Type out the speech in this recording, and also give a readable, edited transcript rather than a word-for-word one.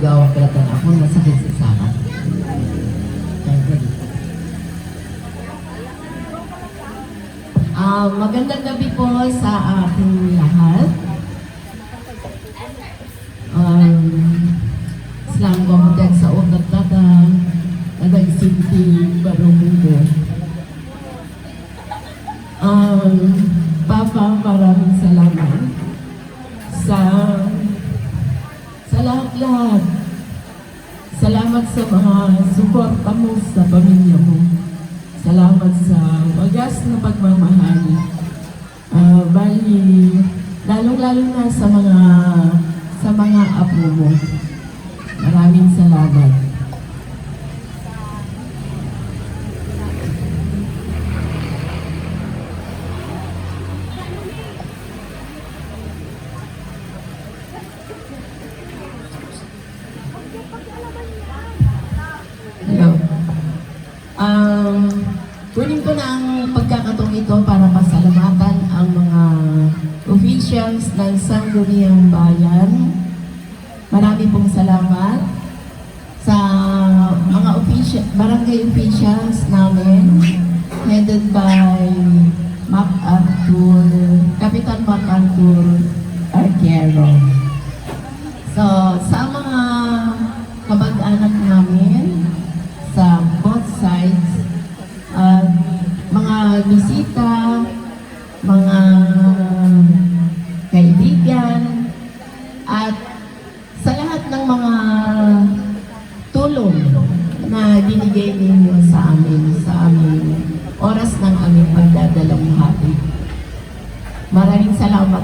Gawang kalatan ako nasakit sa saka. Magandang gabi po sa ating lahat. Selamat kemudian sa utat datang nagsimpi barumundo. Papa, maraming salamat sa lahat-lahat. Salamat sa mga suporta mo sa pamilya mo. Salamat sa wagas na pagmamahal. Lalong-lalo na sa mga apo mo. Maraming salamat. Hello. Kunin ko na ang pagkakataong ito para pasalamatan ang mga officials ng Sangguniang Bayan. Marami pong salamat sa mga barangay officials namin, headed by Kapitan MacArthur Arquero. So, sa mga kabag-anak namin sa both sides, mga bisita, mga kaibigan, at sa lahat ng mga tulong na binigay ninyo sa aming oras ng aming pagdadalang hati. Maraming salamat